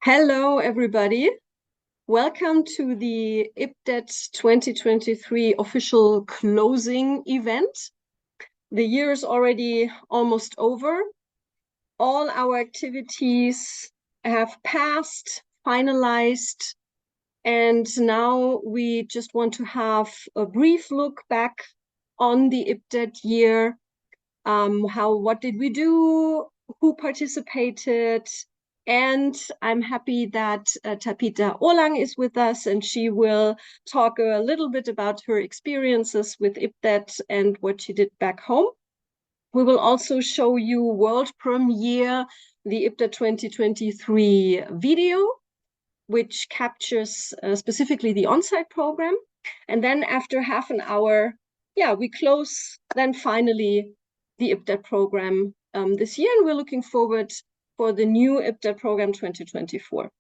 Hello, everybody. Welcome to the IPDET 2023 official closing event. The year is already almost over. All our activities have passed, finalized, and now we just want to have a brief look back on the IPDET year. What did we do? Who participated? And I'm happy that Tabitha Olang is with us, and she will talk a little bit about her experiences with IPDET and what she did back home. We will also show you world premiere, the IPDET 2023 video, which captures specifically the on-site program. And then after half an hour, we close then finally the IPDET program this year, and we're looking forward for the new IPDET program 2024.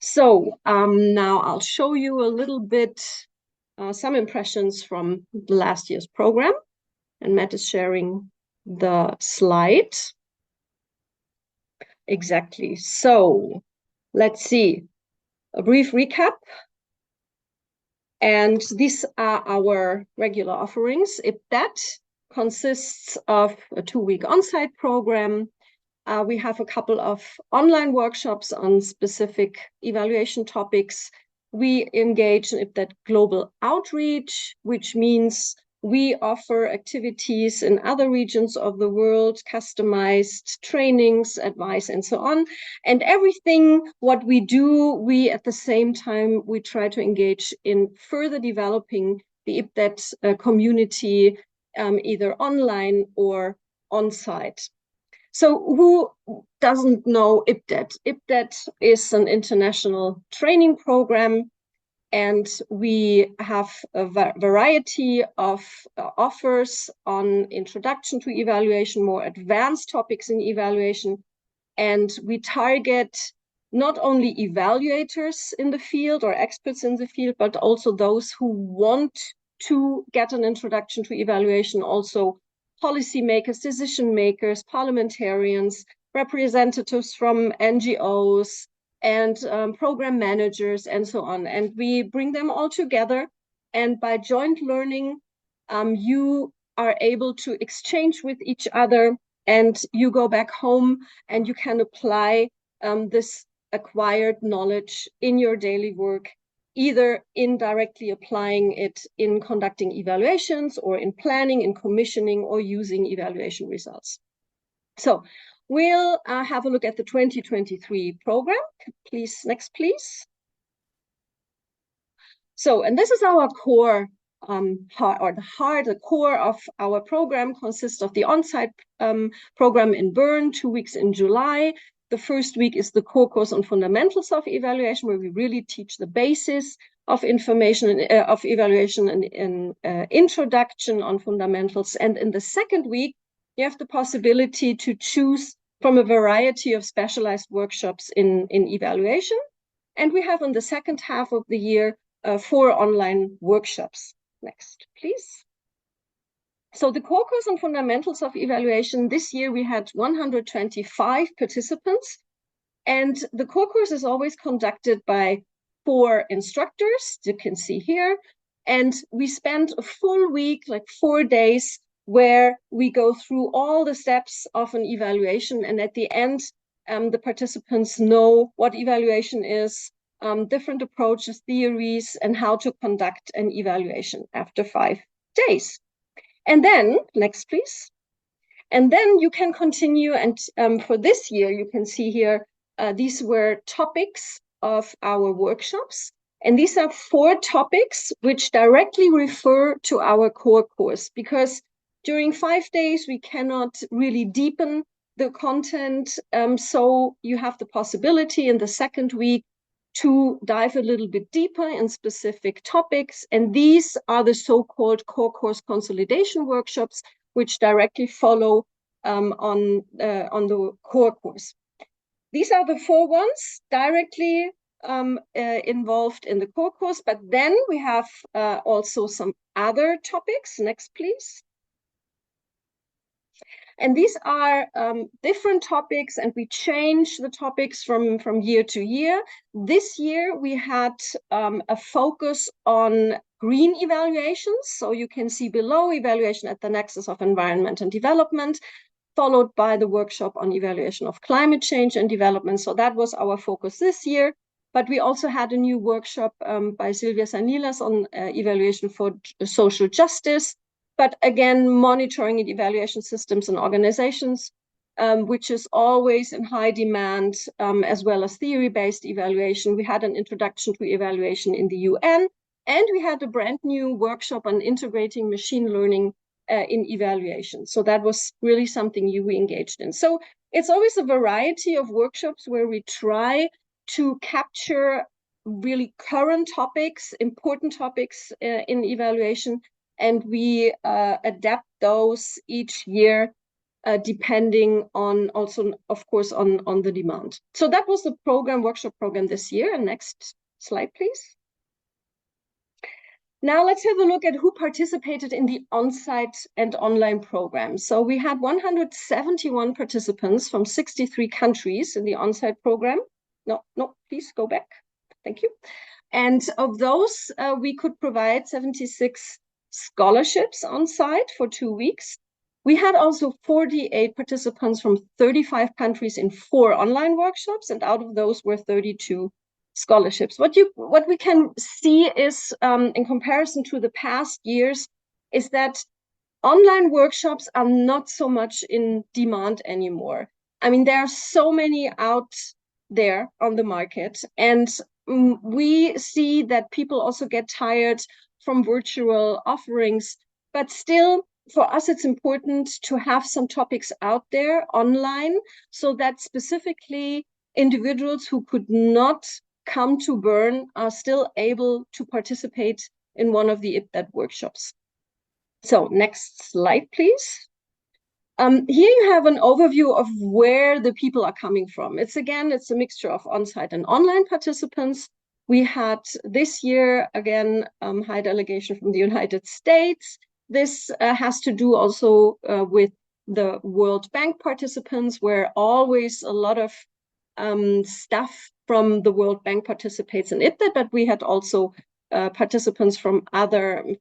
So now I'll show you a little bit some impressions from last year's program, and Matt is sharing the slide. Exactly. So let's see, a brief recap. And these are our regular offerings. IPDET consists of a 2-week on-site program. We have a couple of online workshops on specific evaluation topics. We engage in IPDET global outreach, which means we offer activities in other regions of the world, customized trainings, advice, and so on. And everything what we do, we at the same time, we try to engage in further developing the IPDET community, either online or on-site. So who doesn't know IPDET? IPDET is an international training program, and we have a variety of offers on introduction to evaluation, more advanced topics in evaluation. And we target not only evaluators in the field or experts in the field, but also those who want to get an introduction to evaluation, also policymakers, decision makers, parliamentarians, representatives from NGOs, and program managers, and so on. And we bring them all together. And by joint learning, you are able to exchange with each other, and you go back home and you can apply this acquired knowledge in your daily work, either indirectly applying it in conducting evaluations or in planning, in commissioning, or using evaluation results. So we'll have a look at the 2023 program. Please, next, please. So, and this is our core, the core of our program consists of the on-site program in Bern, 2 weeks in July. The first week is the core course on fundamentals of evaluation, where we really teach the basis of information of evaluation and introduction on fundamentals. And in the second week, you have the possibility to choose from a variety of specialized workshops in evaluation. And we have in the second half of the year 4 online workshops. Next, please. So the core course on fundamentals of evaluation, this year we had 125 participants. And the core course is always conducted by 4 instructors, you can see here. And we spend a full week, like 4 days, where we go through all the steps of an evaluation. And at the end, the participants know what evaluation is, different approaches, theories, and how to conduct an evaluation after 5 days. And then, next, please. And then you can continue, and for this year, you can see here, these were topics of our workshops. And these are 4 topics which directly refer to our core course, because during 5 days, we cannot really deepen the content. So you have the possibility in the second week to dive a little bit deeper in specific topics. And these are the so-called core course consolidation workshops, which directly follow on the core course. These are the 4 ones directly involved in the core course, but then we have also some other topics. Next, please. And these are different topics, and we change the topics from year to year. This year, we had a focus on green evaluations. So you can see below evaluation at the nexus of environment and development, followed by the workshop on evaluation of climate change and development. So that was our focus this year. But we also had a new workshop by Silvia Sanilas on evaluation for social justice, but again, monitoring and evaluation systems and organizations, which is always in high demand, as well as theory-based evaluation. We had an introduction to evaluation in the UN, and we had a brand new workshop on integrating machine learning in evaluation. So that was really something we engaged in. So it's always a variety of workshops where we try to capture really current topics, important topics in evaluation, and we adapt those each year depending on also, of course, on the demand. So that was the workshop program this year. And next slide, please. Now let's have a look at who participated in the on-site and online program. So we had 171 participants from 63 countries in the on-site program. No, please go back. Thank you. And of those, we could provide 76 scholarships on site for 2 weeks. We had also 48 participants from 35 countries in 4 online workshops, and out of those were 32 scholarships. What we can see is, in comparison to the past years, is that online workshops are not so much in demand anymore. I mean, there are so many out there on the market, and we see that people also get tired from virtual offerings, but still for us it's important to have some topics out there online so that specifically individuals who could not come to Bern are still able to participate in one of the IPDET workshops. So next slide, please. Here you have an overview of where the people are coming from. It's a mixture of on-site and online participants. We had this year, again, high delegation from the United States. This has to do also with the World Bank participants, where always a lot of staff from the World Bank participates in IPDET, but we had also participants from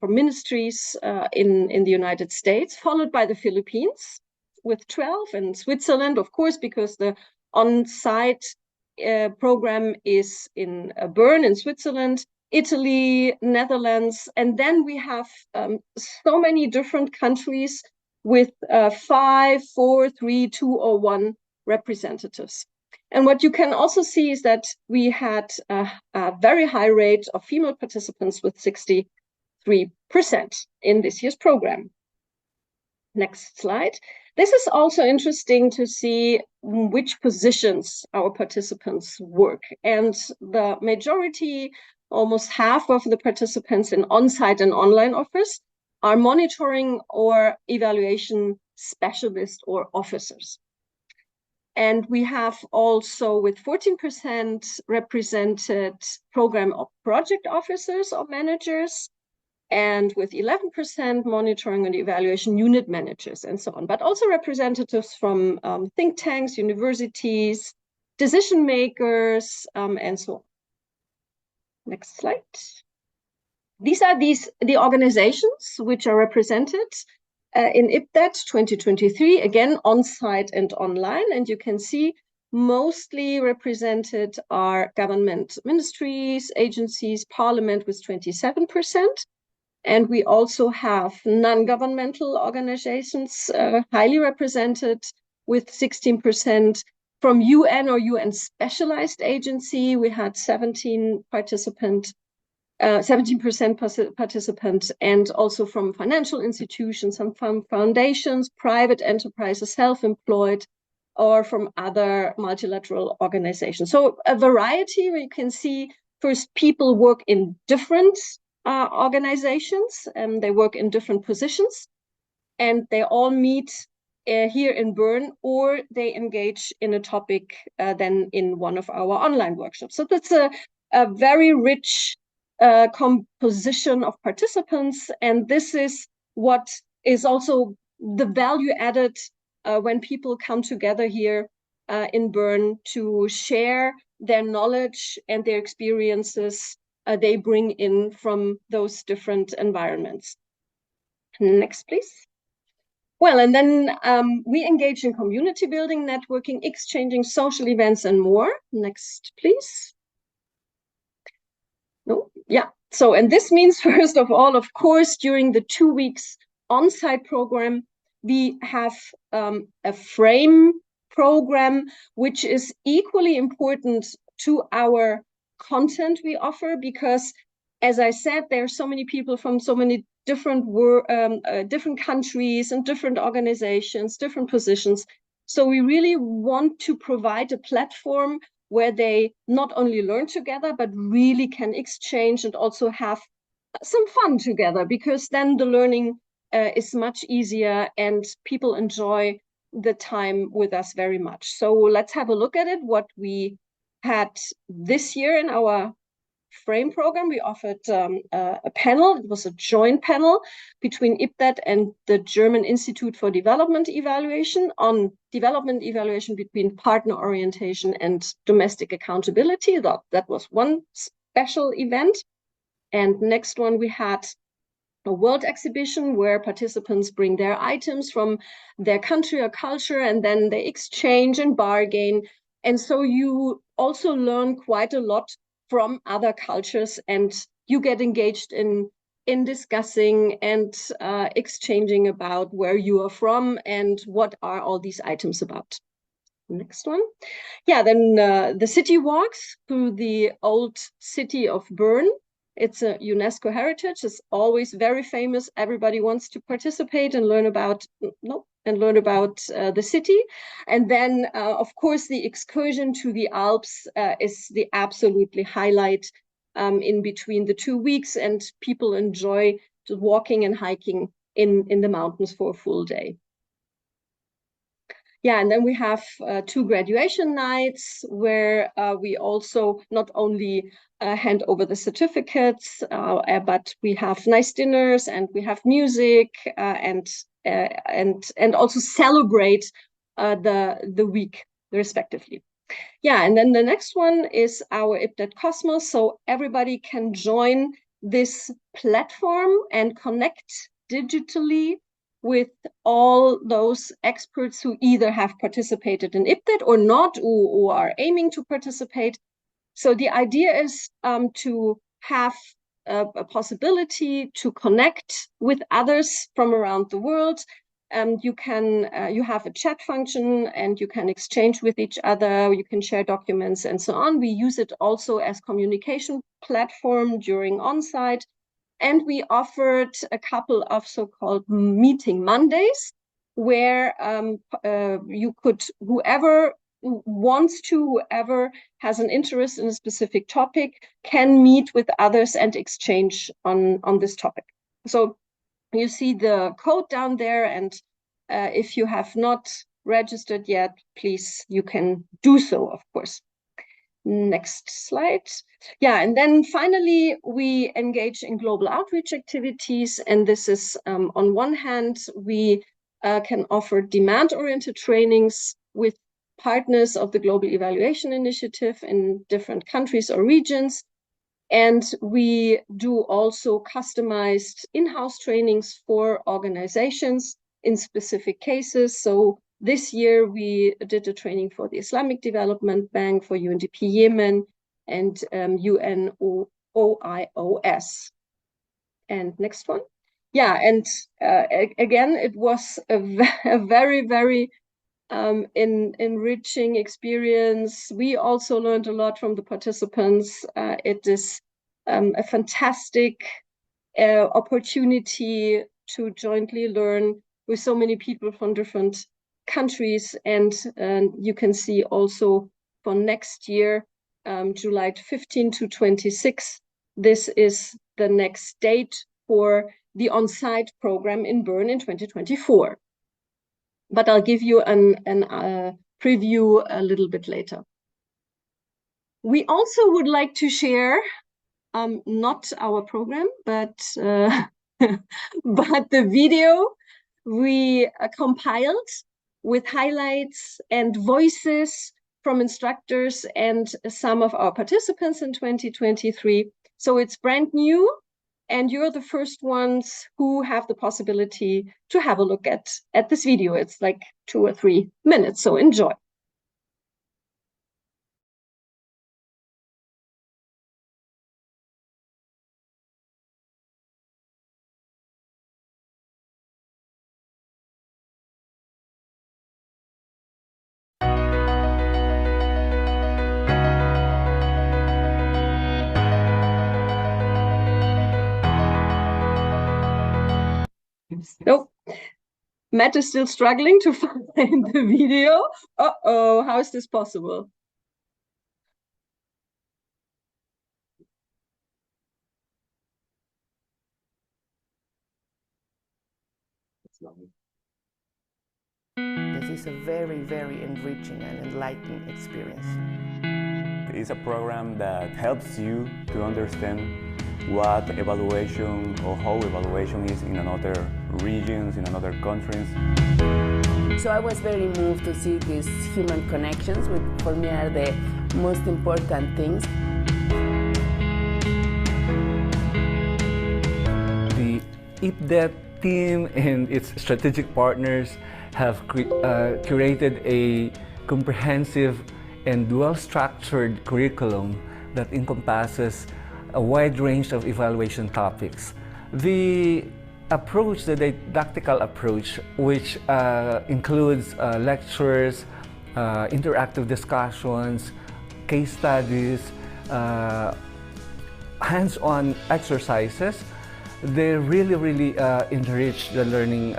ministries in the United States, followed by the Philippines with 12, and Switzerland, of course, because the on-site program is in Bern in Switzerland, Italy, Netherlands, and then we have so many different countries with 5, 4, 3, 2, or 1 representatives. And what you can also see is that we had a very high rate of female participants with 63% in this year's program. Next slide. This is also interesting to see which positions our participants work. And the majority, almost half of the participants in on-site and online office are monitoring or evaluation specialists or officers. And we have also, with 14%, represented program or project officers or managers, and with 11% monitoring and evaluation unit managers and so on, but also representatives from think tanks, universities, decision makers, and so on. Next slide. These are the organizations which are represented in IPDET 2023, again, on-site and online. And you can see mostly represented are government ministries, agencies, parliament with 27%. And we also have non-governmental organizations highly represented with 16%. From UN or UN specialized agency, we had 17% participants, and also from financial institutions, and from foundations, private enterprises, self-employed, or from other multilateral organizations. So a variety where you can see first people work in different organizations, and they work in different positions, and they all meet here in Bern, or they engage in a topic then in one of our online workshops. So that's a very rich composition of participants, and this is what is also the value added when people come together here in Bern to share their knowledge and their experiences they bring in from those different environments. Next, please. Well, and then we engage in community building, networking, exchanging social events, and more. Next, please. No, yeah. So, and this means, first of all, of course, during the 2 weeks on-site program, we have a frame program, which is equally important to our content we offer, because, as I said, there are so many people from so many different countries and different organizations, different positions. So we really want to provide a platform where they not only learn together, but really can exchange and also have some fun together, because then the learning is much easier and people enjoy the time with us very much. So let's have a look at it, what we had this year in our frame program. We offered a panel. It was a joint panel between IPDET and the German Institute for Development Evaluation on development evaluation between partner orientation and domestic accountability. That was one special event. And next one, we had a world exhibition where participants bring their items from their country or culture, and then they exchange and bargain. And so you also learn quite a lot from other cultures, and you get engaged in discussing and exchanging about where you are from and what are all these items about. Next one. Yeah, then the city walks through the old city of Bern. It's a UNESCO heritage. It's always very famous. Everybody wants to participate and learn about the city. And then, of course, the excursion to the Alps is the absolutely highlight in between the 2 weeks, and people enjoy walking and hiking in the mountains for a full day. Yeah, and then we have 2 graduation nights where we also not only hand over the certificates, but we have nice dinners and we have music and also celebrate the week respectively. Yeah, and then the next one is our IPDET Cosmos, so everybody can join this platform and connect digitally with all those experts who either have participated in IPDET or not, or are aiming to participate. So the idea is to have a possibility to connect with others from around the world. You have a chat function and you can exchange with each other, you can share documents and so on. We use it also as communication platform during on-site. And we offered a couple of so-called meeting Mondays, where whoever has an interest in a specific topic can meet with others and exchange on this topic. So you see the code down there, and if you have not registered yet, please, you can do so, of course. Next slide. Yeah, and then finally, we engage in global outreach activities. And this is, on one hand, we can offer demand-oriented trainings with partners of the Global Evaluation Initiative in different countries or regions. And we do also customized in-house trainings for organizations in specific cases. So this year, we did a training for the Islamic Development Bank, for UNDP Yemen, and UNOIOS. And next one. Yeah, and again, it was a very, very enriching experience. We also learned a lot from the participants. It is a fantastic opportunity to jointly learn with so many people from different countries, and you can see also for next year, July 15 to 26, this is the next date for the on-site program in Bern in 2024. But I'll give you an preview a little bit later. We also would like to share not our program, but but the video we compiled with highlights and voices from instructors and some of our participants in 2023. So it's brand new, and you're the first ones who have the possibility to have a look at this video. It's like 2 or 3 minutes, so enjoy. Nope. Matt is still struggling to find the video. Uh-oh, how is this possible? This is a very, very enriching and enlightening experience. It's a program that helps you to understand what evaluation or how evaluation is in another regions, in another countries. So I was very moved to see these human connections, which for me are the most important things. The IPDET team and its strategic partners have curated a comprehensive and well-structured curriculum that encompasses a wide range of evaluation topics. The approach, the didactical approach, which includes lectures, interactive discussions, case studies, hands-on exercises, they really enrich the learning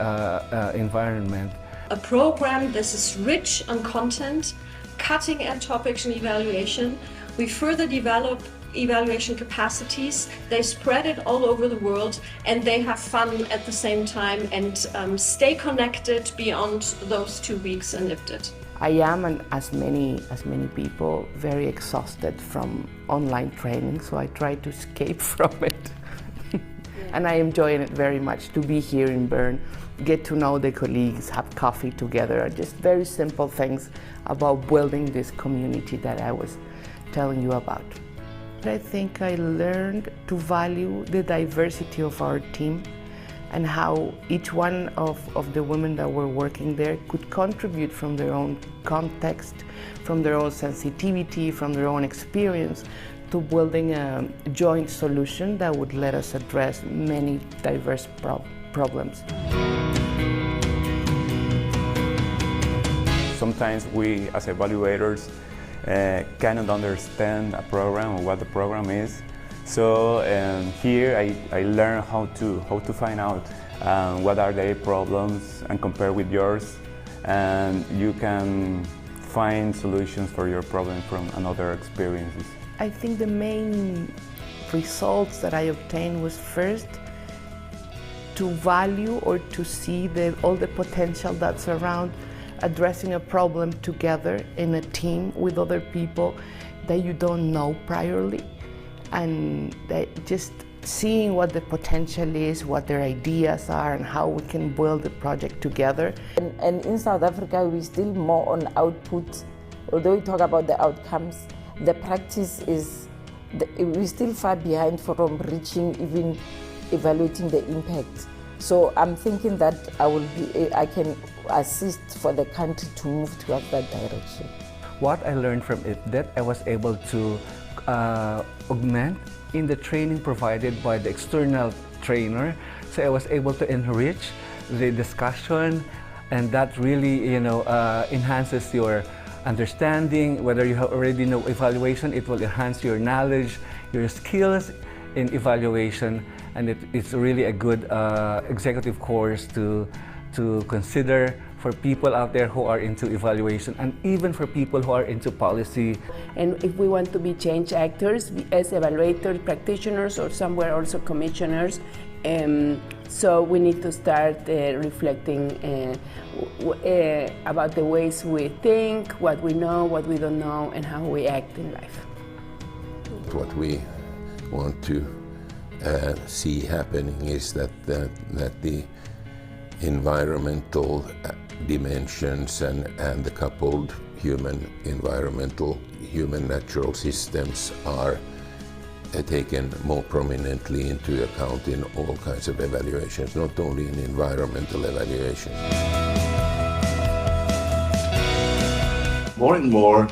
environment. A program that is rich on content, cutting-edge topics and evaluation. We further develop evaluation capacities. They spread it all over the world, and they have fun at the same time and stay connected beyond those 2 weeks in IPDET. I am, and as many people, very exhausted from online training, so I try to escape from it. And I enjoy it very much to be here in Bern, get to know the colleagues, have coffee together, just very simple things about building this community that I was telling you about. I think I learned to value the diversity of our team and how each one of the women that were working there could contribute from their own context, from their own sensitivity, from their own experience, to building a joint solution that would let us address many diverse problems. Sometimes we, as evaluators, cannot understand a program or what the program is. So here I learn how to find out what are their problems and compare with yours, and you can find solutions for your problem from another experiences. I think the main results that I obtained was first to value or to see all the potential that's around addressing a problem together in a team with other people that you don't know priorly, and that just seeing what the potential is, what their ideas are, and how we can build the project together. And in South Africa, we're still more on output. Although we talk about the outcomes, the practice is, we're still far behind from reaching, even evaluating the impact. So I'm thinking that I can assist for the country to move towards that direction. What I learned from IPDET, I was able to augment in the training provided by the external trainer. So I was able to enrich the discussion, and that really, enhances your understanding. Whether you already know evaluation, it will enhance your knowledge, your skills in evaluation, and it's really a good executive course to consider for people out there who are into evaluation, and even for people who are into policy. And if we want to be change actors, as evaluators, practitioners, or somewhere also commissioners, so we need to start reflecting about the ways we think, what we know, what we don't know, and how we act in life. What we want to see happening is that the environmental dimensions and the coupled human-environmental, human-natural systems are taken more prominently into account in all kinds of evaluations, not only in environmental evaluation. More and more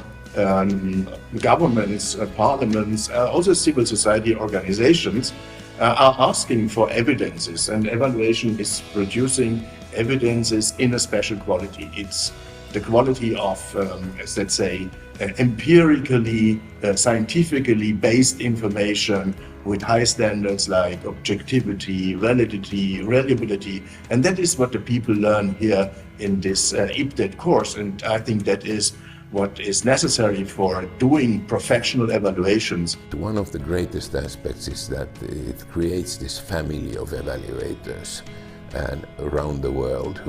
governments, parliaments, also civil society organizations are asking for evidences, and evaluation is producing evidences in a special quality. It's the quality of, let's say, empirically, scientifically based information with high standards like objectivity, validity, reliability, and that is what the people learn here in this IPDET course, and I think that is what is necessary for doing professional evaluations. One of the greatest aspects is that it creates this family of evaluators and around the world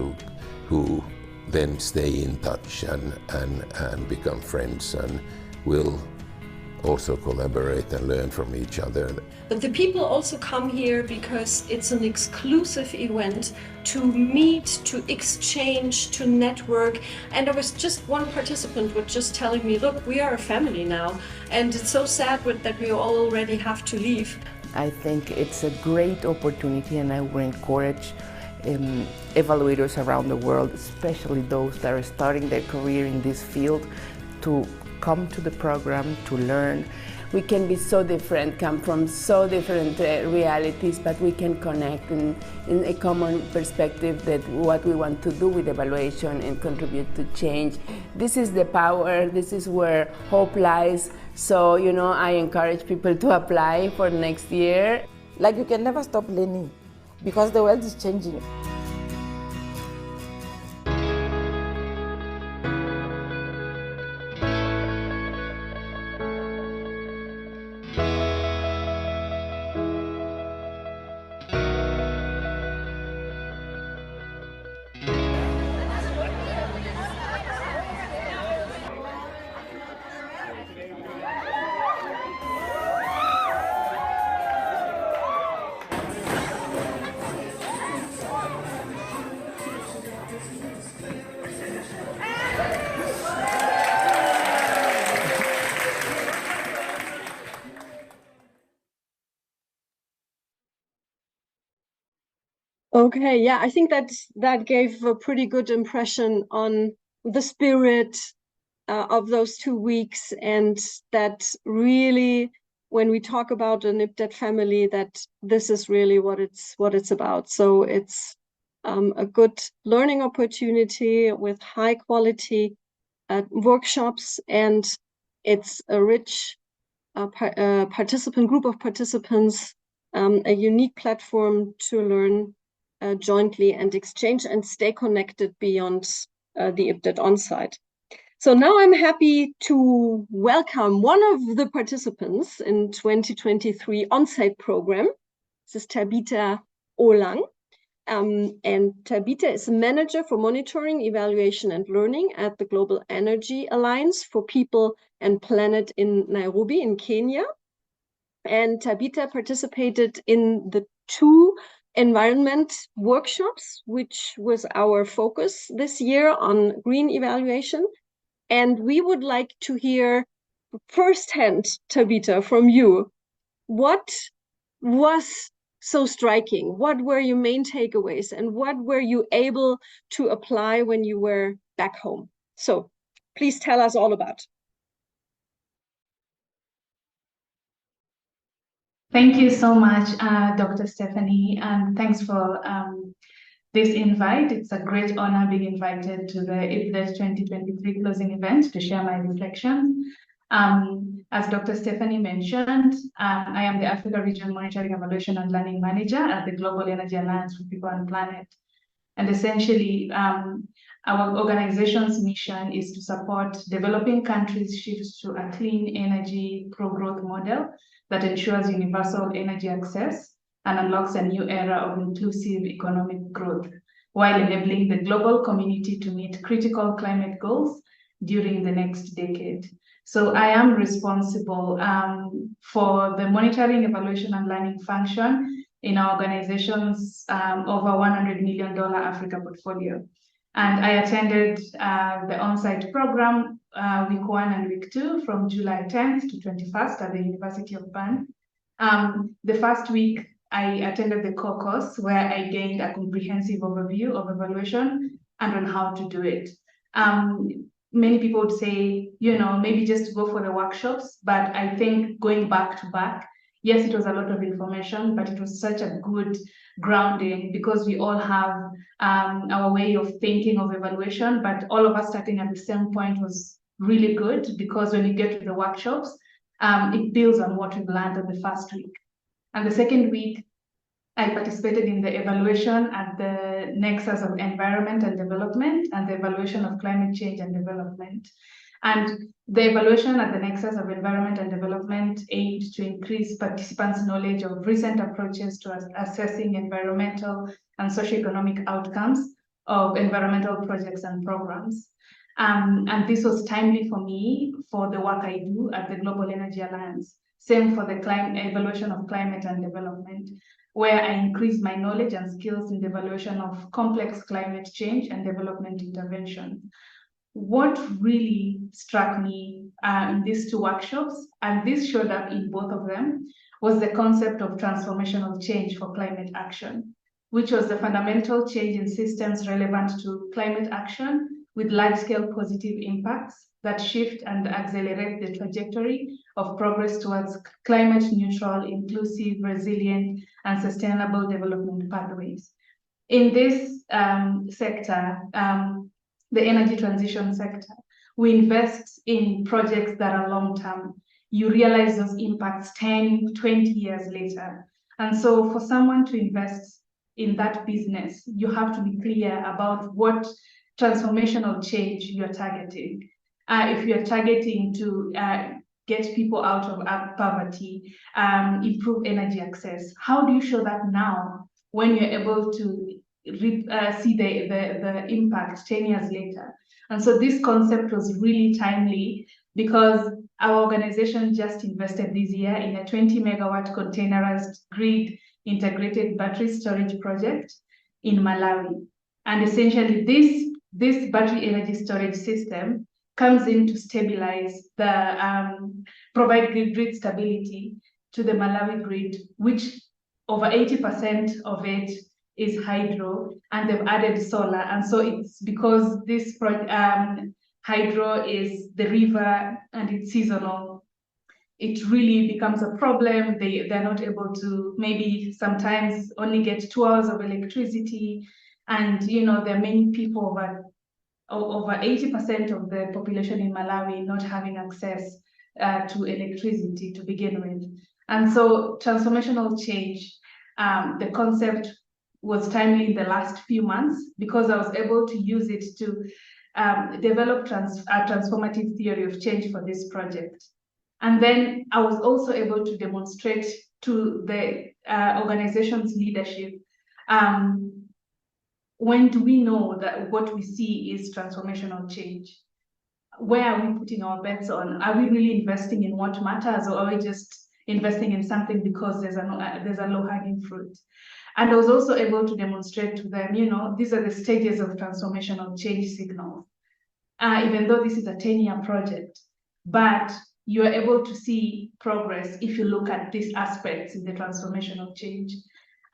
who then stay in touch and become friends and will also collaborate and learn from each other. But the people also come here because it's an exclusive event to meet, to exchange, to network. And there was just one participant was just telling me, look, we are a family now. And it's so sad that we all already have to leave. I think it's a great opportunity, and I would encourage evaluators around the world, especially those that are starting their career in this field, to come to the program to learn. We can be so different, come from so different realities, but we can connect in a common perspective that what we want to do with evaluation and contribute to change. This is the power, this is where hope lies. So, I encourage people to apply for next year. Like, you can never stop learning because the world is changing. Okay, yeah, I think that gave a pretty good impression on the spirit of those 2 weeks, and that really, when we talk about an IPDET family, that this is really what it's about. So it's a good learning opportunity with high quality workshops, and it's a rich group of participants, a unique platform to learn jointly and exchange and stay connected beyond the IPDET onsite. So now I'm happy to welcome one of the participants in 2023 onsite program. This is Tabitha Olang. And Tabitha is a manager for monitoring, evaluation, and learning at the Global Energy Alliance for People and Planet in Nairobi in Kenya. And Tabitha participated in the 2 environment workshops, which was our focus this year on green evaluation. And we would like to hear firsthand, Tabitha, from you. What was so striking? What were your main takeaways? And what were you able to apply when you were back home? So please tell us all about. Thank you so much, Dr. Stephanie, and thanks for this invite. It's a great honor being invited to the IPDET 2023 closing event to share my reflections. As Dr. Stephanie mentioned, I am the Africa Region Monitoring, Evaluation and Learning Manager at the Global Energy Alliance for People and Planet. And essentially, our organization's mission is to support developing countries' shifts to a clean energy pro-growth model that ensures universal energy access and unlocks a new era of inclusive economic growth, while enabling the global community to meet critical climate goals during the next decade. So I am responsible for the monitoring, evaluation, and learning function in our organization's over $100 million Africa portfolio. And I attended the on-site program week 1 and week 2 from July 10th to 21st at the University of Bern. The first week, I attended the core course where I gained a comprehensive overview of evaluation and on how to do it. Many people would say, maybe just go for the workshops, but I think going back to back, yes, it was a lot of information, but it was such a good grounding because we all have our way of thinking of evaluation, but all of us starting at the same point was really good because when you get to the workshops, it builds on what we've learned in the first week. And the second week, I participated in the evaluation at the Nexus of Environment and Development and the evaluation of climate change and development. And the evaluation at the Nexus of Environment and Development aimed to increase participants' knowledge of recent approaches to assessing environmental and socioeconomic outcomes of environmental projects and programs. And this was timely for me for the work I do at the Global Energy Alliance. Same for the evaluation of climate and development, where I increased my knowledge and skills in the evaluation of complex climate change and development intervention. What really struck me in these two workshops, and this showed up in both of them, was the concept of transformational change for climate action, which was the fundamental change in systems relevant to climate action with large-scale positive impacts that shift and accelerate the trajectory of progress towards climate-neutral, inclusive, resilient, and sustainable development pathways. In this sector, the energy transition sector, we invest in projects that are long-term. You realize those impacts 10, 20 years later. And so for someone to invest in that business, you have to be clear about what transformational change you're targeting. If you're targeting to get people out of poverty, improve energy access, how do you show that now when you're able to see the impact 10 years later? And so this concept was really timely because our organization just invested this year in a 20 megawatt containerized grid integrated battery storage project in Malawi. And essentially this battery energy storage system comes in to stabilize provide grid stability to the Malawi grid, which over 80% of it is hydro, and they've added solar. And so it's because this hydro is the river and it's seasonal, it really becomes a problem. They're not able to maybe sometimes only get 2 hours of electricity. And there are many people, over 80% of the population in Malawi not having access to electricity to begin with. And so transformational change, the concept was timely in the last few months because I was able to use it to develop a transformative theory of change for this project. And then I was also able to demonstrate to the organization's leadership, when do we know that what we see is transformational change? Where are we putting our bets on? Are we really investing in what matters, or are we just investing in something because there's a low-hanging fruit? And I was also able to demonstrate to them, these are the stages of transformational change signals. Even though this is a 10-year project, but you are able to see progress if you look at these aspects in the transformational change.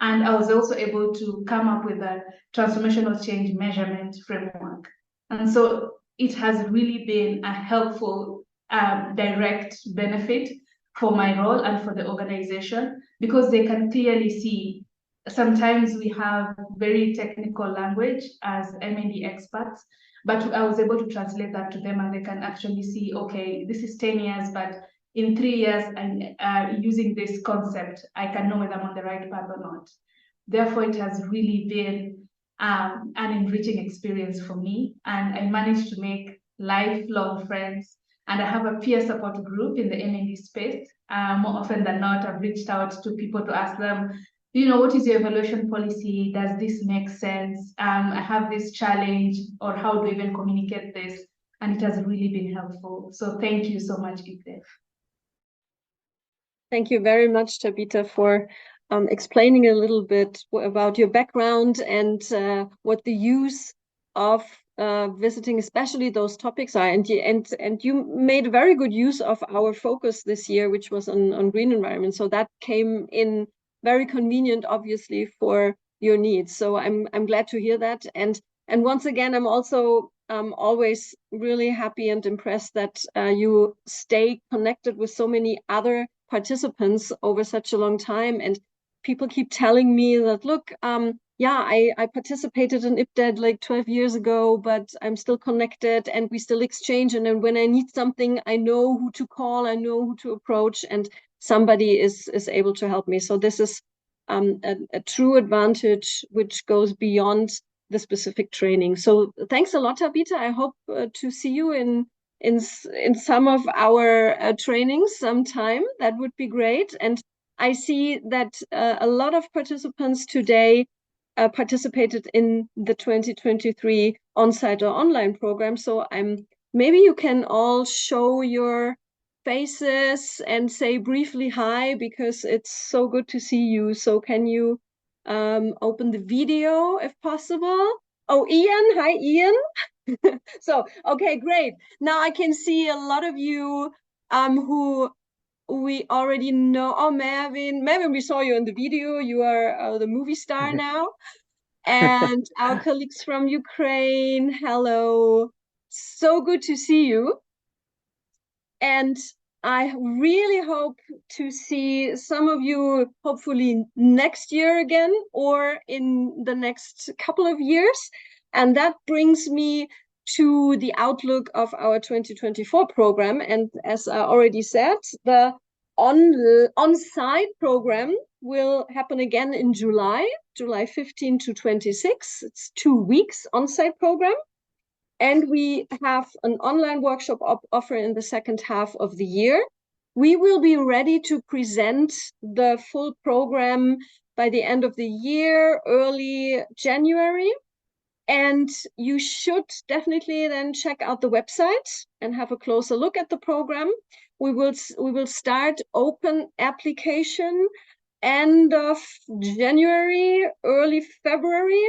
And I was also able to come up with a transformational change measurement framework. And so it has really been a helpful direct benefit for my role and for the organization, because they can clearly see. Sometimes we have very technical language as M&D experts, but I was able to translate that to them, and they can actually see, okay, this is 10 years, but in 3 years, using this concept, I can know whether I'm on the right path or not. Therefore, it has really been an enriching experience for me, and I managed to make lifelong friends. And I have a peer support group in the M&D space. More often than not, I've reached out to people to ask them, what is your evaluation policy? Does this make sense? I have this challenge, or how do we even communicate this? And it has really been helpful. So thank you so much, IPDET. Thank you very much, Tabitha, for explaining a little bit about your background and what the use of visiting, especially those topics are, and you made very good use of our focus this year, which was on green environment. So that came in very convenient, obviously, for your needs. So I'm glad to hear that. And once again, I'm also always really happy and impressed that you stay connected with so many other participants over such a long time. And people keep telling me that, look, yeah, I participated in IPDET like 12 years ago, but I'm still connected and we still exchange. And then when I need something, I know who to call, I know who to approach, and somebody is able to help me. So this is a true advantage which goes beyond the specific training. So thanks a lot, Tabitha. I hope to see you in some of our trainings sometime. That would be great. And I see that a lot of participants today participated in the 2023 on-site or online program. So maybe you can all show your faces and say briefly hi, because it's so good to see you. So can you open the video if possible? Oh, Ian, hi Ian. So, okay, great. Now I can see a lot of you who we already know. Oh, Mervin, we saw you in the video. You are the movie star now. And our colleagues from Ukraine, hello. So good to see you. And I really hope to see some of you hopefully next year again, or in the next couple of years. And that brings me to the outlook of our 2024 program. And as I already said, the on-site program will happen again in July 15 to 26. It's 2 weeks on-site program. And we have an online workshop offer in the second half of the year. We will be ready to present the full program by the end of the year, early January. And you should definitely then check out the website and have a closer look at the program. We will start open application end of January, early February.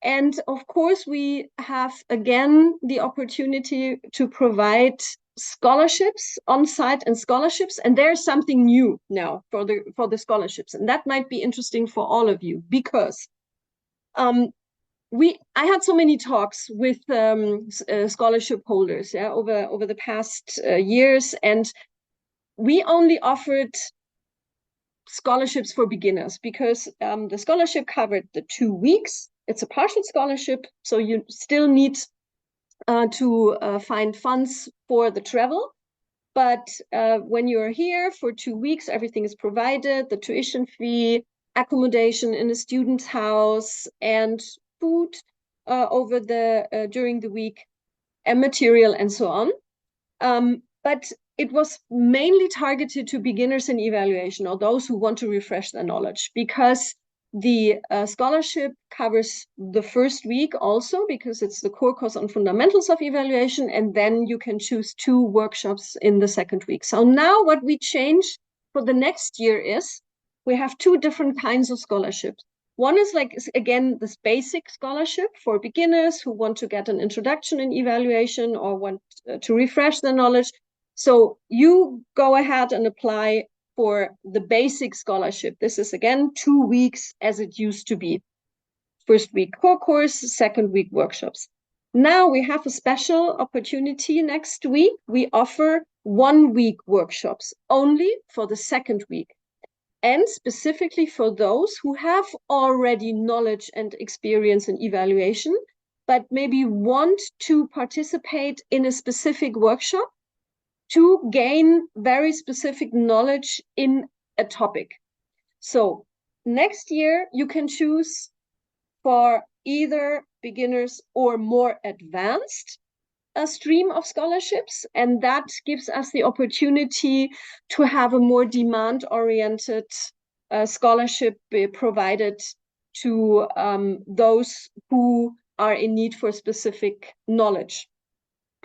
And of course, we have again the opportunity to provide scholarships on-site and scholarships. And there's something new now for the scholarships. And that might be interesting for all of you, because I had so many talks with scholarship holders over the past years, and we only offered scholarships for beginners because the scholarship covered the 2 weeks. It's a partial scholarship, so you still need to find funds for the travel. But when you're here for 2 weeks, everything is provided: the tuition fee, accommodation in a student's house, and food during the week, and material, and so on. But it was mainly targeted to beginners in evaluation, or those who want to refresh their knowledge, because the scholarship covers the first week also, because it's the core course on fundamentals of evaluation, and then you can choose 2 workshops in the second week. So now what we change for the next year is we have 2 different kinds of scholarships. One is again, this basic scholarship for beginners who want to get an introduction in evaluation or want to refresh their knowledge. So you go ahead and apply for the basic scholarship. This is again 2 weeks as it used to be. First week core course, second week workshops. Now we have a special opportunity next week. We offer 1 week workshops only for the second week, and specifically for those who have already knowledge and experience in evaluation, but maybe want to participate in a specific workshop to gain very specific knowledge in a topic. So next year you can choose for either beginners or more advanced a stream of scholarships, and that gives us the opportunity to have a more demand-oriented scholarship provided to those who are in need for specific knowledge.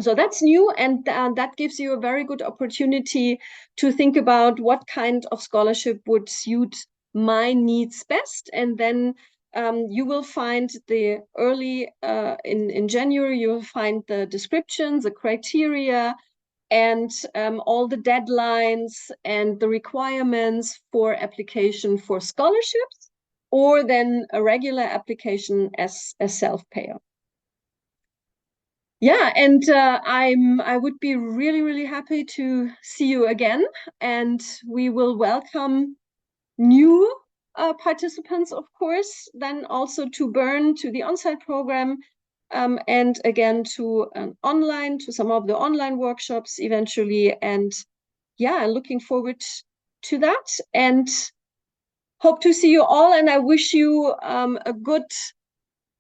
So that's new, and that gives you a very good opportunity to think about what kind of scholarship would suit my needs best, and then You will find the early, in January, you will find the descriptions, the criteria, and all the deadlines and the requirements for application for scholarships, or then a regular application as a self-payer. Yeah, and I would be really, really happy to see you again, and we will welcome new participants, of course, then also to Bern, to the on-site program, and again to some of the online workshops eventually. And yeah, looking forward to that, and hope to see you all. And I wish you a good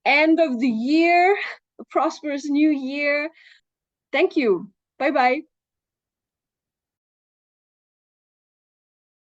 end of the year, a prosperous new year. Thank you. Bye-bye.